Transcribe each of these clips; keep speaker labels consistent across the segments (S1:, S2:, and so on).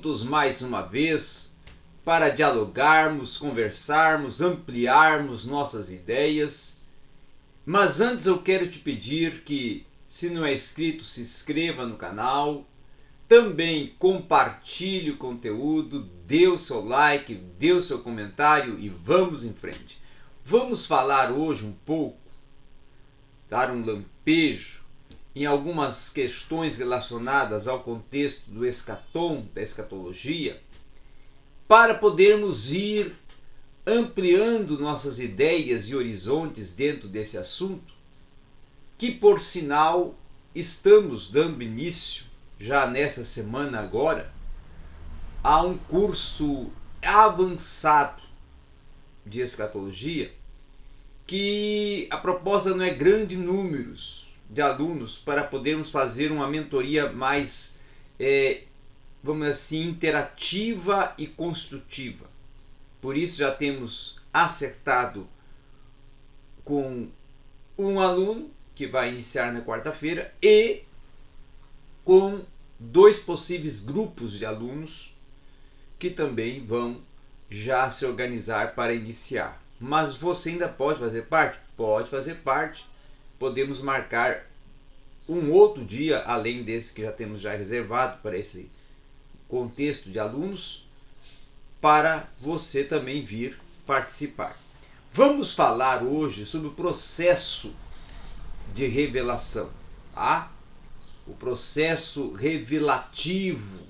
S1: juntos mais uma vez para dialogarmos, conversarmos, ampliarmos nossas ideias. Mas antes eu quero te pedir que, se não é inscrito, se inscreva no canal, também compartilhe o conteúdo, dê o seu like, dê o seu comentário e vamos em frente. Vamos falar hoje um pouco, dar um lampejo em algumas questões relacionadas ao contexto do escatom, da escatologia, para podermos ir ampliando nossas ideias e horizontes dentro desse assunto, que por sinal estamos dando início, já nessa semana agora, a um curso avançado de escatologia, que a proposta não é grande números de alunos para podermos fazer uma mentoria mais, vamos dizer assim, interativa e construtiva. Por isso já temos acertado com um aluno que vai iniciar na quarta-feira e com 2 possíveis grupos de alunos que também vão já se organizar para iniciar. Mas você ainda pode fazer parte? Pode fazer parte. Podemos marcar um outro dia, além desse que já temos já reservado para esse contexto de alunos, para você também vir participar. Vamos falar hoje sobre o processo de revelação, tá? O processo revelativo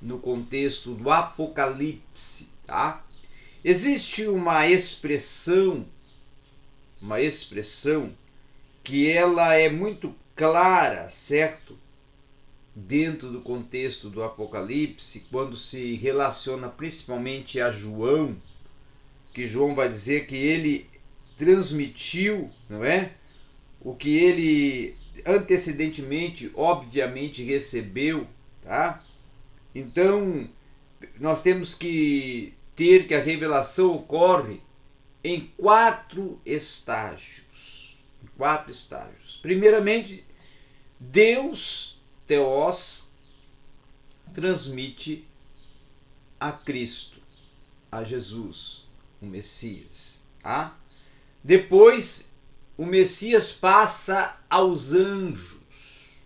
S1: no contexto do Apocalipse, tá? Existe uma expressão que ela é muito clara, certo? Dentro do contexto do Apocalipse, quando se relaciona principalmente a João, que João vai dizer que ele transmitiu, não é? O que ele antecedentemente, obviamente, recebeu, tá? Então, nós temos que ter que a revelação ocorre em 4 estágios. Primeiramente, Deus, Theos, transmite a Cristo, a Jesus, o Messias. Tá? Depois, o Messias passa aos anjos.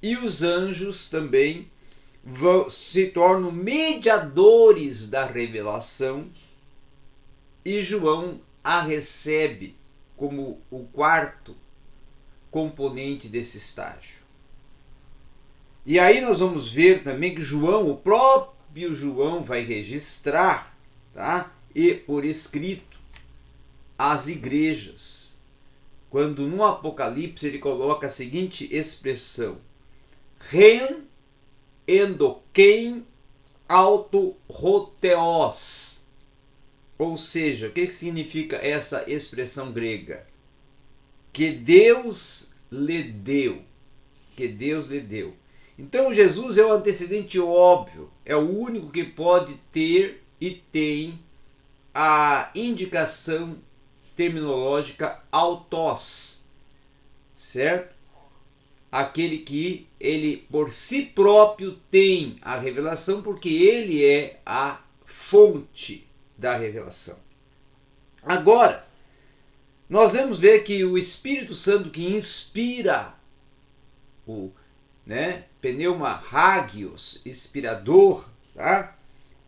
S1: E os anjos também se tornam mediadores da revelação e João a recebe como o 4º componente desse estágio. E aí nós vamos ver também que João, o próprio João, vai registrar, tá? E por escrito, as igrejas. Quando no Apocalipse ele coloca a seguinte expressão: Ren endoquem auto roteos. Ou seja, o que significa essa expressão grega? Que Deus lhe deu. Que Deus lhe deu. Então Jesus é o antecedente óbvio, é o único que pode ter e tem a indicação terminológica autos, certo? Aquele que ele por si próprio tem a revelação, porque ele é a fonte da revelação. Agora, nós vamos ver que o Espírito Santo que inspira, o pneuma hagios, inspirador, tá?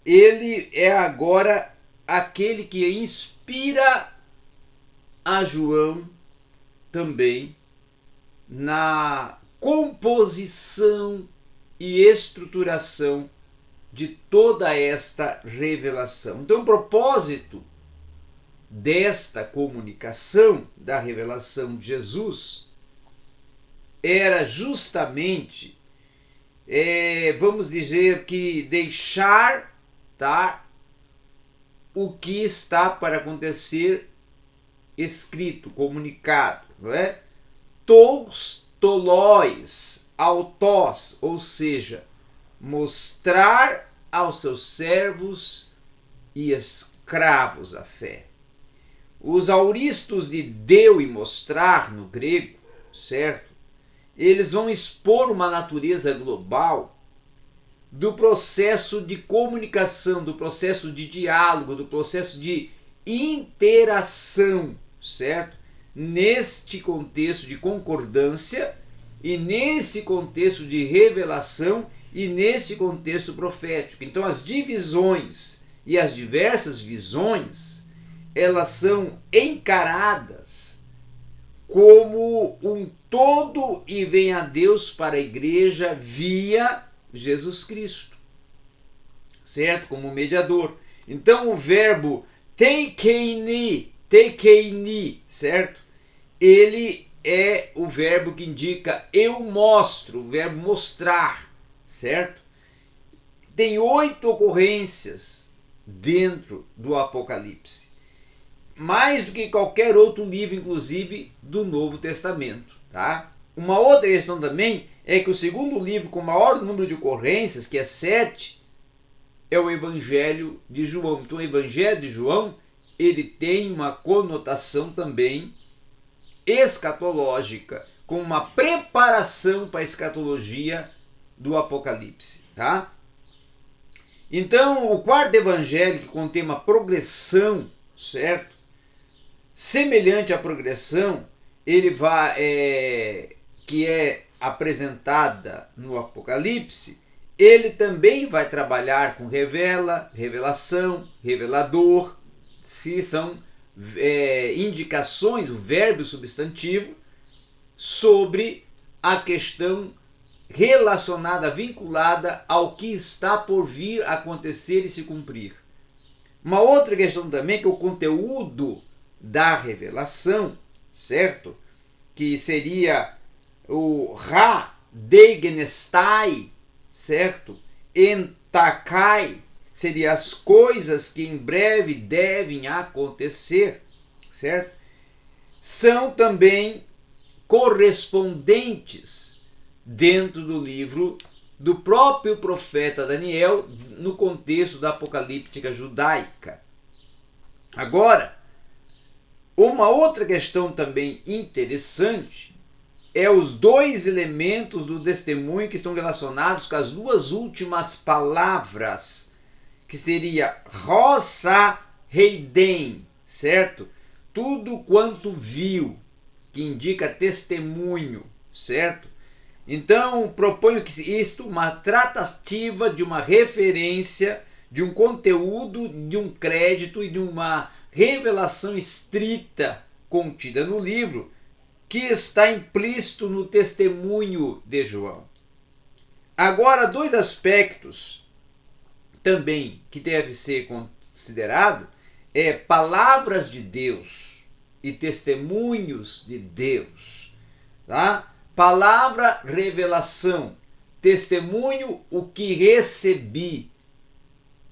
S1: Ele é agora aquele que inspira a João também na composição e estruturação de toda esta revelação. Então, o propósito desta comunicação da revelação de Jesus era justamente, vamos dizer que deixar, tá, o que está para acontecer escrito, comunicado, não é? Tous tolóis, autos, ou seja, mostrar aos seus servos e escravos a fé. Os auristos de deu e mostrar no grego, certo? Eles vão expor uma natureza global do processo de comunicação, do processo de diálogo, do processo de interação, certo? Neste contexto de concordância e nesse contexto de revelação e nesse contexto profético. Então as divisões e as diversas visões, elas são encaradas como um todo e vem a Deus para a igreja via Jesus Cristo, certo? Como mediador. Então o verbo tekeini, certo? Ele é o verbo que indica eu mostro, o verbo mostrar, certo? Tem 8 ocorrências dentro do Apocalipse, mais do que qualquer outro livro, inclusive do Novo Testamento, tá? Uma outra questão também é que o segundo livro com maior número de ocorrências, que é 7, é o Evangelho de João. Então o Evangelho de João, ele tem uma conotação também escatológica, com uma preparação para a escatologia do Apocalipse, tá? Então o quarto evangelho, que contém uma progressão, certo? Semelhante à progressão, ele vai, que é apresentada no Apocalipse, ele também vai trabalhar com revelação, revelador, se são indicações, o verbo substantivo, sobre a questão relacionada, vinculada ao que está por vir acontecer e se cumprir. Uma outra questão também, que é o conteúdo da revelação, certo? Que seria o Ra Deigenestai, certo? Entakai, seria as coisas que em breve devem acontecer, certo? São também correspondentes dentro do livro do próprio profeta Daniel, no contexto da apocalíptica judaica. Agora, uma outra questão também interessante é os 2 elementos do testemunho que estão relacionados com as 2 últimas palavras, que seria Rosa Heiden, certo? Tudo quanto viu, que indica testemunho, certo? Então, proponho que isto, uma tratativa de uma referência, de um conteúdo, de um crédito e de uma revelação estrita contida no livro, que está implícito no testemunho de João. Agora, 2 aspectos também que deve ser considerado é palavras de Deus e testemunhos de Deus, tá? Palavra, revelação, testemunho, o que recebi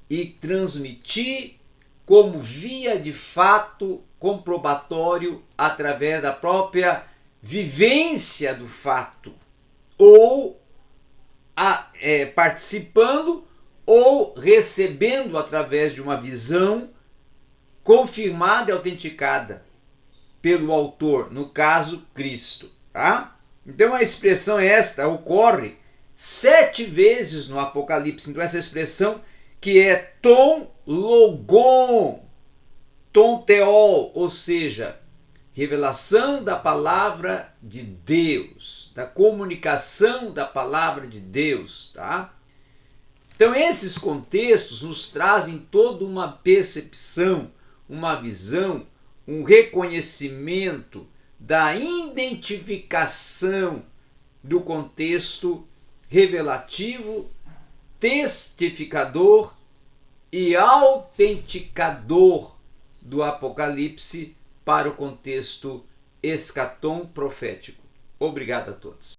S1: e transmiti como via de fato comprobatório através da própria vivência do fato, ou participando ou recebendo através de uma visão confirmada e autenticada pelo autor, no caso Cristo, tá? Então a expressão esta ocorre 7 vezes no Apocalipse. Então essa expressão que é ton logon, ton teol, ou seja, revelação da palavra de Deus, da comunicação da palavra de Deus, tá? Então esses contextos nos trazem toda uma percepção, uma visão, um reconhecimento da identificação do contexto revelativo, testificador e autenticador do Apocalipse para o contexto escatom profético. Obrigado a todos.